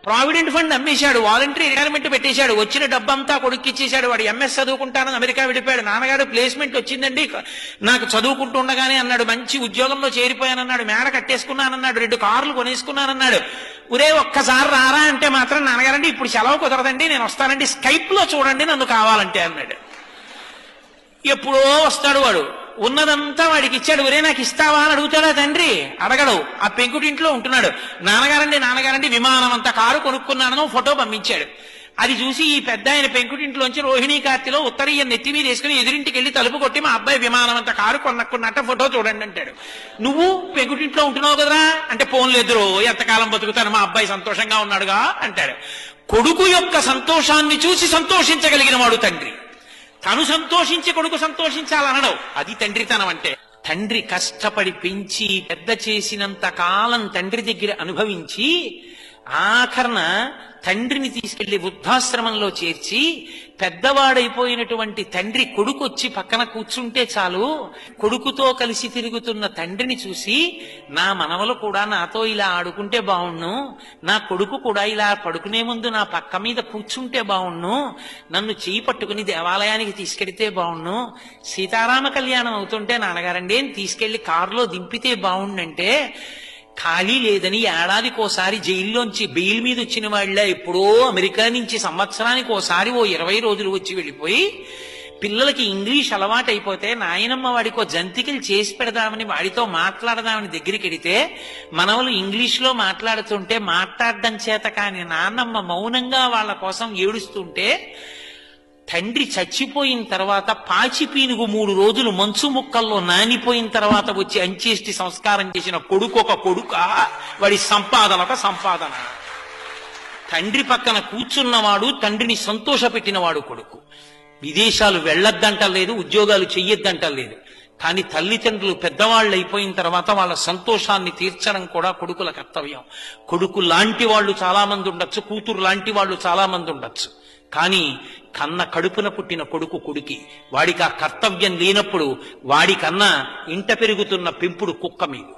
Provident fund అమ్మేశాడు, voluntary retirement పెట్టేశాడు, వచ్చిన డబ్బంతా కొడుక్కి ఇచ్చేశాడు. వాడు ఎంఎస్ చదువుకుంటానని అమెరికా వెళ్ళిపోయాడు. నాన్నగారు ప్లేస్మెంట్ వచ్చిందండి నాకు చదువుకుంటుండగానే అన్నాడు, మంచి ఉద్యోగంలో చేరిపోయానన్నాడు, మేడ కట్టేసుకున్నానన్నాడు, 2 కార్లు కొనేసుకున్నానన్నాడు. ఒరే ఒక్కసారి రారా అంటే మాత్రం నాన్నగారండి ఇప్పుడు సెలవు కుదరదండి, నేను వస్తానండి, స్కైప్ లో చూడండి నన్ను కావాలంటే అన్నాడు. ఎప్పుడో వస్తాడు వాడు, ఉన్నదంతా వాడికి ఇచ్చాడు. ఒరే నాకు ఇస్తావా అని అడుగుతాడా తండ్రి? అడగడు. ఆ పెంకుటింట్లో ఉంటున్నాడు. నాన్నగారండి విమానం అంత కారు కొనుక్కున్నానని ఫోటో పంపించాడు. అది చూసి ఈ పెద్ద ఆయన పెంకుటింట్లోంచి రోహిణీ కార్తెలో ఉత్తరీయం నెత్తి మీద వేసుకుని ఎదురింటికి వెళ్ళి తలుపు కొట్టి మా అబ్బాయి విమానం అంత కారు కొనుక్కున్నట్ట ఫోటో చూడండి అంటాడు. నువ్వు పెంకుటింట్లో ఉంటున్నావు కదరా అంటే, పోన్లేదురో ఎంతకాలం బతుకుతాను, మా అబ్బాయి సంతోషంగా ఉన్నాడుగా అంటాడు. కొడుకు యొక్క సంతోషాన్ని చూసి సంతోషించగలిగిన వాడు తండ్రి. తను సంతోషించి కొడుకు సంతోషించాలనడం అది తండ్రితనం అంటే. తండ్రి కష్టపడి పెంచి పెద్ద చేసినంత కాలం తండ్రి దగ్గర అనుభవించి ఆఖరణ తండ్రిని తీసుకెళ్లి వృద్ధాశ్రమంలో చేర్చి పెద్దవాడైపోయినటువంటి తండ్రి కొడుకు వచ్చి పక్కన కూర్చుంటే చాలు, కొడుకుతో కలిసి తిరుగుతున్న తండ్రిని చూసి నా మనవలు కూడా నాతో ఇలా ఆడుకుంటే బావుణ్ణు, నా కొడుకు కూడా ఇలా పడుకునే ముందు నా పక్క మీద కూర్చుంటే బావుణ్ణు, నన్ను చేయి పట్టుకుని దేవాలయానికి తీసుకెడితే బావుణ్ణు, సీతారామ కళ్యాణం అవుతుంటే నాన్నగారండి తీసుకెళ్లి కారులో దింపితే బావుండంటే, ఖాళీ లేదని ఏడాదికోసారి జైల్లోంచి బెయిల్ మీద వచ్చిన వాళ్ళ ఎప్పుడో అమెరికా నుంచి సంవత్సరానికి ఓసారి 20 రోజులు వచ్చి వెళ్ళిపోయి పిల్లలకి ఇంగ్లీష్ అలవాటు అయిపోతే నాయనమ్మ వాడికో జంతికలు చేసి పెడదామని వాడితో మాట్లాడదామని దగ్గరికి వెడితే మనవలు ఇంగ్లీష్లో మాట్లాడుతుంటే మాట్లాడడం చేత కాని నాన్నమ్మ మౌనంగా వాళ్ళ కోసం ఏడుస్తుంటే, తండ్రి చచ్చిపోయిన తర్వాత పాచి పీనుగు 3 రోజులు మంచు ముక్కల్లో నానిపోయిన తర్వాత వచ్చి అంచేష్టి సంస్కారం చేసిన కొడుకు ఒక కొడుక, వాడి సంపాదన ఒక సంపాదన. తండ్రి పక్కన కూర్చున్నవాడు తండ్రిని సంతోషపెట్టినవాడు కొడుకు. విదేశాలు వెళ్ళొద్దంటలేదు, ఉద్యోగాలు చెయ్యొద్దంటలేదు, కానీ తల్లిదండ్రులు పెద్దవాళ్ళు అయిపోయిన తర్వాత వాళ్ళ సంతోషాన్ని తీర్చడం కూడా కొడుకుల కర్తవ్యం. కొడుకు లాంటి వాళ్ళు చాలా మంది ఉండొచ్చు, కూతురు లాంటి వాళ్ళు చాలా మంది ఉండొచ్చు, కానీ కన్న కడుపున పుట్టిన కొడుకు కొడుకి. వాడికి ఆ కర్తవ్యం లేనప్పుడు వాడికన్నా ఇంట పెరుగుతున్న పెంపుడు కుక్క మీద.